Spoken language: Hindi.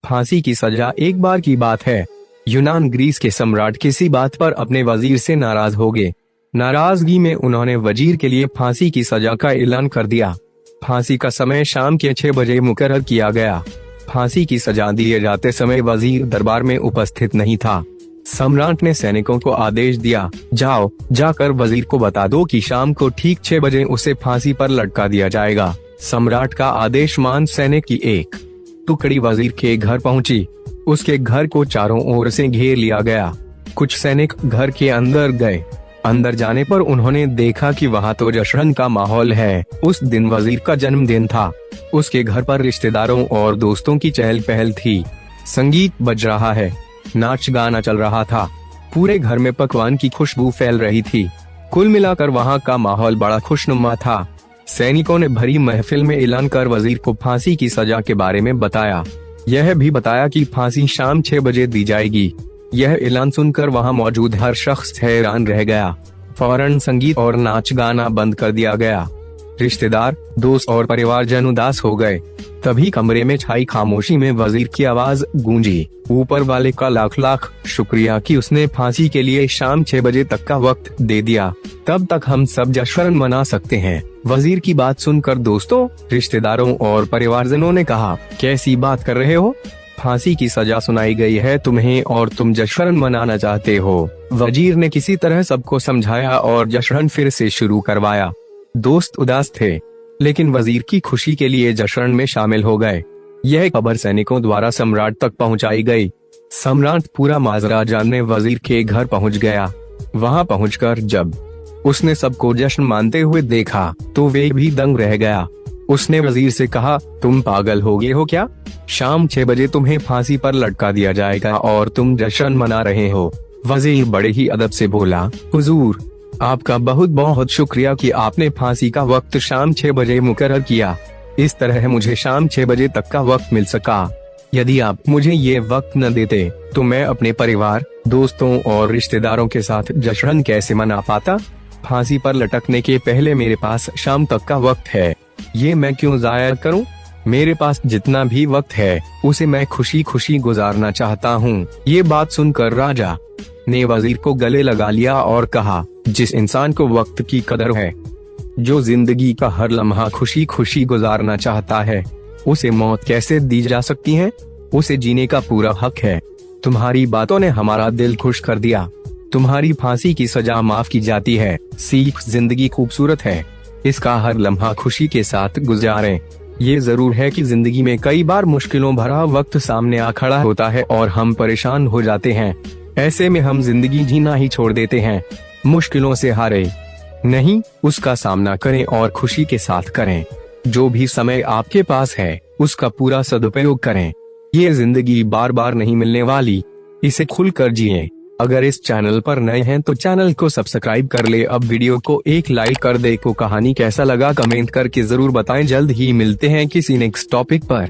फांसी की सजा एक बार की बात है। यूनान ग्रीस के सम्राट किसी बात पर अपने वजीर से नाराज हो गए। नाराजगी में उन्होंने वजीर के लिए फांसी की सजा का ऐलान कर दिया। फांसी का समय शाम के 6 बजे मुकर्रर किया गया। फांसी की सजा दिए जाते समय वजीर दरबार में उपस्थित नहीं था। सम्राट ने सैनिकों को आदेश दिया, जाओ, जाकर वजीर को बता दो कि शाम को ठीक 6 बजे उसे फांसी पर लटका दिया जाएगा। सम्राट का आदेश मान सैनिक की एक टुकड़ी वजीर के घर पहुंची। उसके घर को चारों ओर से घेर लिया गया। कुछ सैनिक घर के अंदर गए। अंदर जाने पर उन्होंने देखा कि वहाँ तो जश्न का माहौल है। उस दिन वजीर का जन्मदिन था। उसके घर पर रिश्तेदारों और दोस्तों की चहल पहल थी। संगीत बज रहा है, नाच गाना चल रहा था। पूरे घर में पकवान की खुशबू फैल रही थी। कुल मिलाकर वहाँ का माहौल बड़ा खुशनुमा था। सैनिकों ने भरी महफिल में ऐलान कर वजीर को फांसी की सजा के बारे में बताया। यह भी बताया कि फांसी शाम 6 बजे दी जाएगी। यह ऐलान सुनकर वहां मौजूद हर शख्स हैरान रह गया। फौरन संगीत और नाच गाना बंद कर दिया गया। रिश्तेदार, दोस्त और परिवारजन उदास हो गए। तभी कमरे में छाई खामोशी में वजीर की आवाज गूंजी, ऊपर वाले का लाख लाख शुक्रिया कि उसने फांसी के लिए शाम 6 बजे तक का वक्त दे दिया। तब तक हम सब जश्न मना सकते हैं। वजीर की बात सुनकर दोस्तों, रिश्तेदारों और परिवारजनों ने कहा, कैसी बात कर रहे हो? फांसी की सजा सुनाई गई है तुम्हें और तुम जश्न मनाना चाहते हो। वजीर ने किसी तरह सबको समझाया और जश्न फिर से शुरू करवाया। दोस्त उदास थे, लेकिन वजीर की खुशी के लिए जश्न में शामिल हो गए। यह खबर सैनिकों द्वारा सम्राट तक पहुंचाई गई। सम्राट पूरा माजरा जानने वजीर के घर पहुंच गया। वहां पहुंचकर जब उसने सबको जश्न मानते हुए देखा तो वे भी दंग रह गया। उसने वजीर से कहा, तुम पागल हो गए हो क्या? शाम 6 बजे तुम्हें फांसी पर लटका दिया जाएगा और तुम जश्न मना रहे हो। वजीर बड़े ही अदब से बोला, हुजूर, आपका बहुत बहुत शुक्रिया कि आपने फांसी का वक्त शाम 6 बजे मुकर्रर किया। इस तरह मुझे शाम 6 बजे तक का वक्त मिल सका। यदि आप मुझे ये वक्त न देते तो मैं अपने परिवार, दोस्तों और रिश्तेदारों के साथ जश्न कैसे मना पाता? फांसी पर लटकने के पहले मेरे पास शाम तक का वक्त है। ये मैं क्यों जाया करूं? मेरे पास जितना भी वक्त है उसे मैं खुशी खुशी गुजारना चाहता हूँ। ये बात सुनकर राजा ने वजीर को गले लगा लिया और कहा, जिस इंसान को वक्त की कदर है, जो जिंदगी का हर लम्हा खुशी खुशी गुजारना चाहता है, उसे मौत कैसे दी जा सकती है? उसे जीने का पूरा हक है। तुम्हारी बातों ने हमारा दिल खुश कर दिया। तुम्हारी फांसी की सजा माफ की जाती है। सीख, जिंदगी खूबसूरत है, इसका हर लम्हा खुशी के साथ गुजारें। ये जरूर है कि जिंदगी में कई बार मुश्किलों भरा वक्त सामने आ खड़ा होता है और हम परेशान हो जाते हैं। ऐसे में हम जिंदगी जीना ही छोड़ देते हैं। मुश्किलों से हारे नहीं, उसका सामना करें और खुशी के साथ करें। जो भी समय आपके पास है उसका पूरा सदुपयोग करें। ये जिंदगी बार बार नहीं मिलने वाली, इसे खुलकर जिएं। अगर इस चैनल पर नए हैं तो चैनल को सब्सक्राइब कर ले। अब वीडियो को एक लाइक कर दे। को कहानी कैसा लगा कमेंट करके जरूर बताएं। जल्द ही मिलते हैं किसी नेक्स्ट टॉपिक पर।